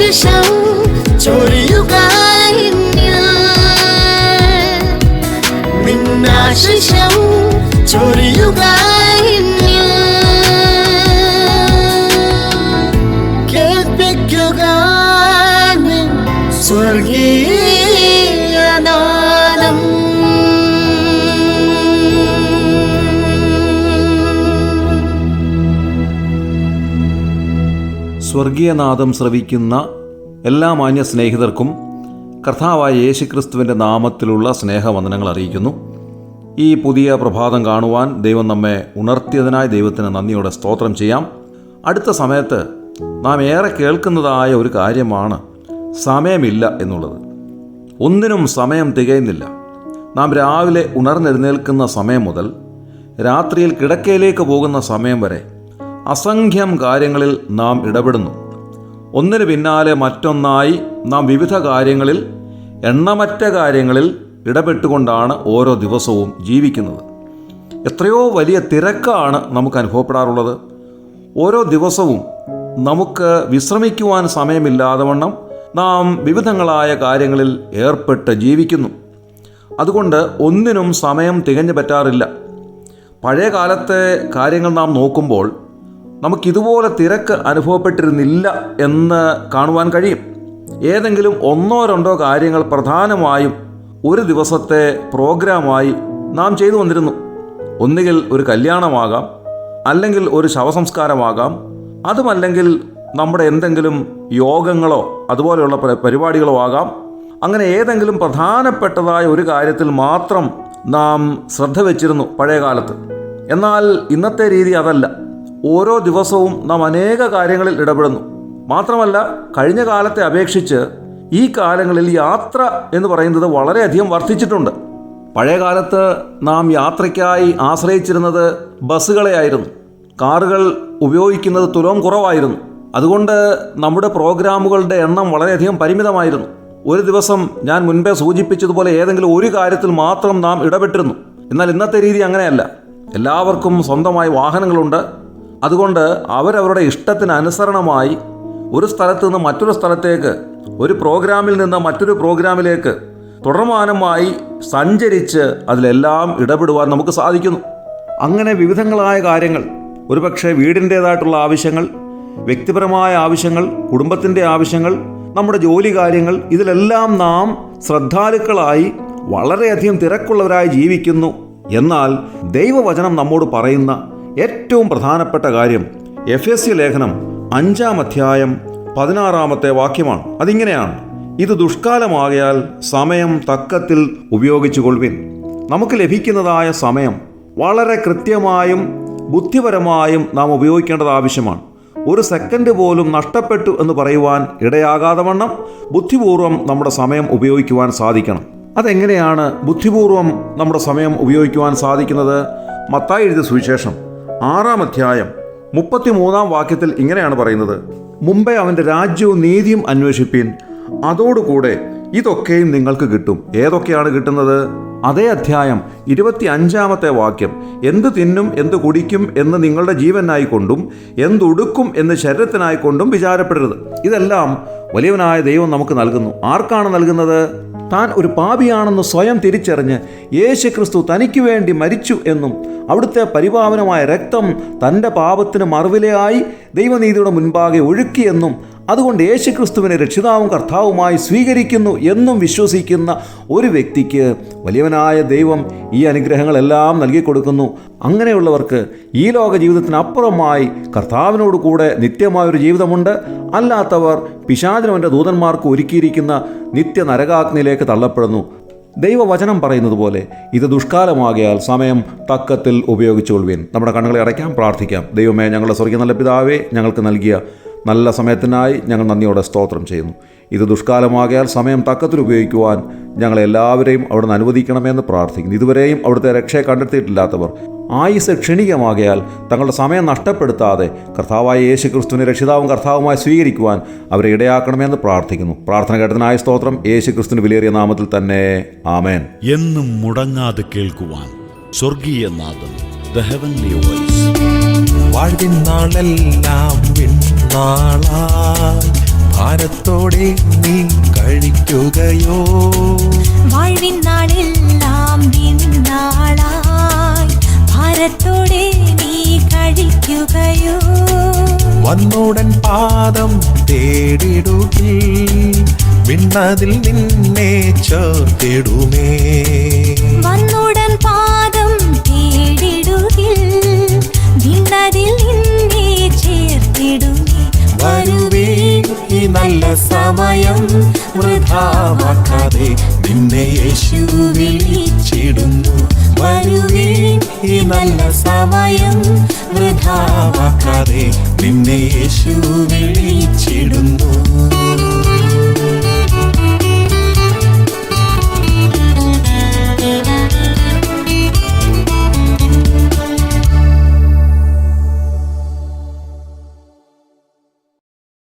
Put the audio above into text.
ആശിഷം ചൊരിയുക എന്നിൽ, നിന്നാശിഷം ചൊരിയുക എന്നിൽ. കേൾപ്പിക്കുക നിൻ സ്വർഗീയനാദം. സ്വർഗീയനാദം ശ്രവിക്കുന്ന എല്ലാ മാന്യ സ്നേഹിതർക്കും കർത്താവായ യേശുക്രിസ്തുവിൻ്റെ നാമത്തിലുള്ള സ്നേഹവന്ദനങ്ങൾ അറിയിക്കുന്നു. ഈ പുതിയ പ്രഭാതം കാണുവാൻ ദൈവം നമ്മെ ഉണർത്തിയതിനായി ദൈവത്തിന് നന്ദിയോടെ സ്തോത്രം ചെയ്യാം. അടുത്ത സമയത്ത് നാം ഏറെ കേൾക്കുന്നതായ ഒരു കാര്യമാണ് സമയമില്ല എന്നുള്ളത്. ഒന്നിനും സമയം തികയുന്നില്ല. നാം രാവിലെ ഉണർന്നെഴുന്നേൽക്കുന്ന സമയം മുതൽ രാത്രിയിൽ കിടക്കയിലേക്ക് പോകുന്ന സമയം വരെ അസംഖ്യം കാര്യങ്ങളിൽ നാം ഇടപെടുന്നു. ഒന്നിനു പിന്നാലെ മറ്റൊന്നായി നാം വിവിധ കാര്യങ്ങളിൽ, എണ്ണമറ്റ കാര്യങ്ങളിൽ ഇടപെട്ടുകൊണ്ടാണ് ഓരോ ദിവസവും ജീവിക്കുന്നത്. എത്രയോ വലിയ തിരക്കാണ് നമുക്ക് അനുഭവപ്പെടാറുള്ളത്. ഓരോ ദിവസവും നമുക്ക് വിശ്രമിക്കുവാൻ സമയമില്ലാതെ വണ്ണം നാം വിവിധങ്ങളായ കാര്യങ്ങളിൽ ഏർപ്പെട്ട് ജീവിക്കുന്നു. അതുകൊണ്ട് ഒന്നിനും സമയം തികഞ്ഞു പറ്റാറില്ല. പഴയ കാലത്തെ കാര്യങ്ങൾ നാം നോക്കുമ്പോൾ നമുക്കിതുപോലെ തിരക്ക് അനുഭവപ്പെട്ടിരുന്നില്ല എന്ന് കാണുവാൻ കഴിയും. ഏതെങ്കിലും ഒന്നോ രണ്ടോ കാര്യങ്ങൾ പ്രധാനമായും ഒരു ദിവസത്തെ പ്രോഗ്രാമായി നാം ചെയ്തു വന്നിരുന്നു. ഒന്നുകിൽ ഒരു കല്യാണമാകാം, അല്ലെങ്കിൽ ഒരു ശവസംസ്കാരമാകാം, അതുമല്ലെങ്കിൽ നമ്മുടെ എന്തെങ്കിലും യോഗങ്ങളോ അതുപോലെയുള്ള പരിപാടികളോ ആകാം. അങ്ങനെ ഏതെങ്കിലും പ്രധാനപ്പെട്ടതായ ഒരു കാര്യത്തിൽ മാത്രം നാം ശ്രദ്ധ വച്ചിരുന്നു പഴയ കാലത്ത്. എന്നാൽ ഇന്നത്തെ രീതി അതല്ല. ഓരോ ദിവസവും നാം അനേക കാര്യങ്ങളിൽ ഇടപെടുന്നു. മാത്രമല്ല, കഴിഞ്ഞ കാലത്തെ അപേക്ഷിച്ച് ഈ കാലങ്ങളിൽ യാത്ര എന്ന് പറയുന്നത് വളരെയധികം വർദ്ധിച്ചിട്ടുണ്ട്. പഴയ കാലത്ത് നാം യാത്രയ്ക്കായി ആശ്രയിച്ചിരുന്നത് ബസ്സുകളെയായിരുന്നു. കാറുകൾ ഉപയോഗിക്കുന്നത് തുലോം കുറവായിരുന്നു. അതുകൊണ്ട് നമ്മുടെ പ്രോഗ്രാമുകളുടെ എണ്ണം വളരെയധികം പരിമിതമായിരുന്നു. ഒരു ദിവസം ഞാൻ മുൻപേ സൂചിപ്പിച്ചതുപോലെ ഏതെങ്കിലും ഒരു കാര്യത്തിൽ മാത്രം നാം ഇടപെട്ടിരുന്നു. എന്നാൽ ഇന്നത്തെ രീതി അങ്ങനെയല്ല. എല്ലാവർക്കും സ്വന്തമായി വാഹനങ്ങളുണ്ട്. അതുകൊണ്ട് അവരവരുടെ ഇഷ്ടത്തിനനുസരണമായി ഒരു സ്ഥലത്ത് നിന്ന് മറ്റൊരു സ്ഥലത്തേക്ക്, ഒരു പ്രോഗ്രാമിൽ നിന്ന് മറ്റൊരു പ്രോഗ്രാമിലേക്ക് തുടർമാനമായി സഞ്ചരിച്ച് അതിലെല്ലാം ഇടപെടുവാൻ നമുക്ക് സാധിക്കുന്നു. അങ്ങനെ വിവിധങ്ങളായ കാര്യങ്ങൾ, ഒരുപക്ഷെ വീടിൻ്റേതായിട്ടുള്ള ആവശ്യങ്ങൾ, വ്യക്തിപരമായ ആവശ്യങ്ങൾ, കുടുംബത്തിൻ്റെ ആവശ്യങ്ങൾ, നമ്മുടെ ജോലി കാര്യങ്ങൾ, ഇതിലെല്ലാം നാം ശ്രദ്ധാലുക്കളായി വളരെയധികം തിരക്കുള്ളവരായി ജീവിക്കുന്നു. എന്നാൽ ദൈവവചനം നമ്മോട് പറയുന്ന ഏറ്റവും പ്രധാനപ്പെട്ട കാര്യം എഫെസ്യ ലേഖനം 5-ാം അധ്യായം 16-ാമത്തെ വാക്യമാണ്. അതിങ്ങനെയാണ്: ഇത് ദുഷ്കാലമാകയാൽ സമയം തക്കത്തിൽ ഉപയോഗിച്ചു കൊള്ളുവിൻ. നമുക്ക് ലഭിക്കുന്നതായ സമയം വളരെ കൃത്യമായും ബുദ്ധിപരമായും നാം ഉപയോഗിക്കേണ്ടത് ആവശ്യമാണ്. ഒരു സെക്കൻഡ് പോലും നഷ്ടപ്പെട്ടു എന്ന് പറയുവാൻ ഇടയാകാതെ വണ്ണം ബുദ്ധിപൂർവ്വം നമ്മുടെ സമയം ഉപയോഗിക്കുവാൻ സാധിക്കണം. അതെങ്ങനെയാണ് ബുദ്ധിപൂർവ്വം നമ്മുടെ സമയം ഉപയോഗിക്കുവാൻ സാധിക്കുന്നത്? മത്തായി എഴുതിയ സുവിശേഷം 6-ാം അധ്യായം 33-ാം വാക്യത്തിൽ ഇങ്ങനെയാണ് പറയുന്നത്: മുമ്പേ അവൻ്റെ രാജ്യവും നീതിയും അന്വേഷിപ്പീൻ, അതോടുകൂടെ ഇതൊക്കെയും നിങ്ങൾക്ക് കിട്ടും. ഏതൊക്കെയാണ് കിട്ടുന്നത്? അതേ അധ്യായം 25-ാമത്തെ വാക്യം: എന്ത് തിന്നും എന്ത് കുടിക്കും എന്ന് നിങ്ങളുടെ ജീവനായിക്കൊണ്ടും എന്തുടുക്കും എന്ന് ശരീരത്തിനായിക്കൊണ്ടും വിചാരപ്പെടരുത്. ഇതെല്ലാം വലിയവനായ ദൈവം നമുക്ക് നൽകുന്നു. ആർക്കാണ് നൽകുന്നത്? താൻ ഒരു പാപിയാണെന്ന് സ്വയം തിരിച്ചറിഞ്ഞ് യേശുക്രിസ്തു തനിക്ക് വേണ്ടി മരിച്ചു എന്നും അവിടുത്തെ പരിപാവനമായ രക്തം തൻ്റെ പാപത്തിന് മറുവിലയായി ദൈവനീതിയുടെ മുൻപാകെ ഒഴുക്കിയെന്നും അതുകൊണ്ട് യേശുക്രിസ്തുവിനെ രക്ഷിതാവും കർത്താവുമായി സ്വീകരിക്കുന്നു എന്നും വിശ്വസിക്കുന്ന ഒരു വ്യക്തിക്ക് വലിയവനായ ദൈവം ഈ അനുഗ്രഹങ്ങളെല്ലാം നൽകിക്കൊടുക്കുന്നു. അങ്ങനെയുള്ളവർക്ക് ഈ ലോക ജീവിതത്തിനപ്പുറമായി കർത്താവിനോട് കൂടെ നിത്യമായൊരു ജീവിതമുണ്ട്. അല്ലാത്തവർ പിശാചിനവൻ്റെ ദൂതന്മാർക്ക് ഒരുക്കിയിരിക്കുന്ന നിത്യ നരകാഗ്നിയിലേക്ക് തള്ളപ്പെടുന്നു. ദൈവവചനം പറയുന്നത് പോലെ ഇത് ദുഷ്കാലമാകയാൽ സമയം തക്കത്തിൽ ഉപയോഗിച്ചുകൊള്ളുവിൻ. നമ്മുടെ കണ്ണുകളെ അടയ്ക്കാം, പ്രാർത്ഥിക്കാം. ദൈവമേ, ഞങ്ങളുടെ സ്വർഗ്ഗീയ നല്ല പിതാവേ, ഞങ്ങൾക്ക് നൽകിയ നല്ല സമയത്തിനായി ഞങ്ങൾ നന്ദിയോടെ സ്തോത്രം ചെയ്യുന്നു. ഇത് ദുഷ്കാലമാകയാൽ സമയം തക്കത്തിൽ ഉപയോഗിക്കുവാൻ ഞങ്ങളെല്ലാവരെയും അവിടുന്ന് അനുവദിക്കണമെന്ന് പ്രാർത്ഥിക്കുന്നു. ഇതുവരെയും അവിടുത്തെ രക്ഷയെ കണ്ടെത്തിയിട്ടില്ലാത്തവർ ആയുസ് ക്ഷണികമാകയാൽ തങ്ങളുടെ സമയം നഷ്ടപ്പെടുത്താതെ കർത്താവായ യേശുക്രിസ്തുവിനെ രക്ഷിതാവും കർത്താവുമായി സ്വീകരിക്കുവാൻ അവരെ ഇടയാക്കണമെന്ന് പ്രാർത്ഥിക്കുന്നു. പ്രാർത്ഥന കേട്ടതിനായ സ്തോത്രം. യേശുക്രിസ്തുവിന് വിലയേറിയ നാമത്തിൽ തന്നെ, ആമേൻ. എന്നും മുടങ്ങാതെ കേൾക്കുവാൻ സ്വർഗീയ നാദം, ദ ഹെവൻലി വോയിസ്. வாழ்வின் நாளெல்லாம் விண்ணாளாய் ഭാരത്തോടെ നീ കഴിക്കുകയോ? വാഴ്വിൻ നാളെല്ലാം നാളായി ഭാരത്തോടെ നീ കഴിക്കുകയോ? വന്നുടൻ പാദം തേടിടുകിൽ വിണ്ണതിൽ നിന്നെ ചേർത്തിടുമേ. വന്നുടൻ പാദം തേടിടുകിൽ വിണ്ണതിൽ നിന്നെ ചേർത്തിടുമേ. വരുവീൻ ഈ നല്ല സമയം വൃഥാവാക്കാതെ നിന്നെ യേശു വിളിച്ചിടുന്നു. വരുവീൻ ഈ നല്ല സമയം വൃഥാവാക്കാതെ നിന്നെ യേശു വിളിച്ചിടുന്നു.